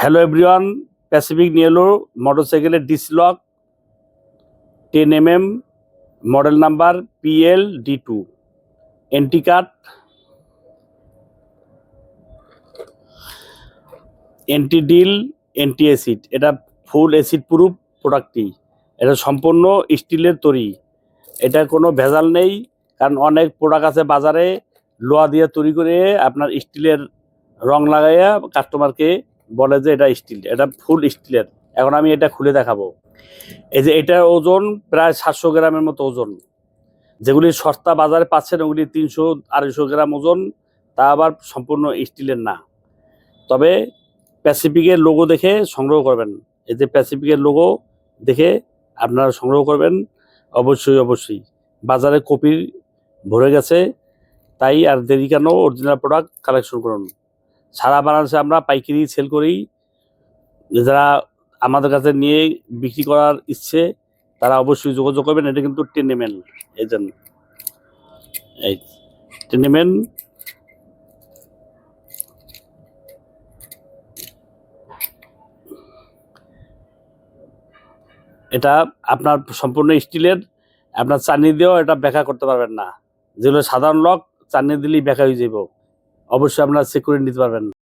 Hello everyone, Pacific নিয়ে এলো মোটরসাইকেলের DC lock 10 mm, model number PL-D2, anti cut, anti ডিল, এন্টি অ্যাসিড। এটা ফুল অ্যাসিড প্রুফ প্রোডাক্টটি। এটা সম্পূর্ণ স্টিলের তৈরি, এটা কোনো ভেজাল নেই। কারণ অনেক প্রোডাক্ট আছে বাজারে লোহা দিয়ে তৈরি করে আপনার স্টিলের রং লাগাইয়া কাস্টমারকে বলে যে এটা স্টিল, এটা ফুল স্টিলের। এখন আমি এটা খুলে দেখাবো। এই যে এটার ওজন প্রায় 700 গ্রামের মতো ওজন। যেগুলি সস্তা বাজারে পাচ্ছেন ওগুলি 300-250 গ্রাম ওজন, তা আবার সম্পূর্ণ স্টিলের না। তবে প্যাসিফিকের লোগো দেখে সংগ্রহ করবেন। এই যে প্যাসিফিকের লোগো দেখে আপনারা সংগ্রহ করবেন। অবশ্যই বাজারে কপি ভরে গেছে, তাই আর দেরি কেন, অরিজিনাল প্রোডাক্ট কালেকশন করুন। সারা বাংলাদেশে আমরা পাইকারি সেল করি। যারা আমাদের কাছে নিয়ে বিক্রি করার ইচ্ছে তারা অবশ্যই যোগাযোগ করবেন। এটা কিন্তু 10 mm, এই জন্য এই 10 mm। এটা আপনার সম্পূর্ণ স্টিলের, আপনার চাটনি দিয়েও এটা ব্যাখ্যা করতে পারবেন না। যেগুলো সাধারণ লক চাটনি দিলেই ব্যাখ্যা হয়ে যাব। অবশ্যই আপনারা চেক করে নিতে পারবেন।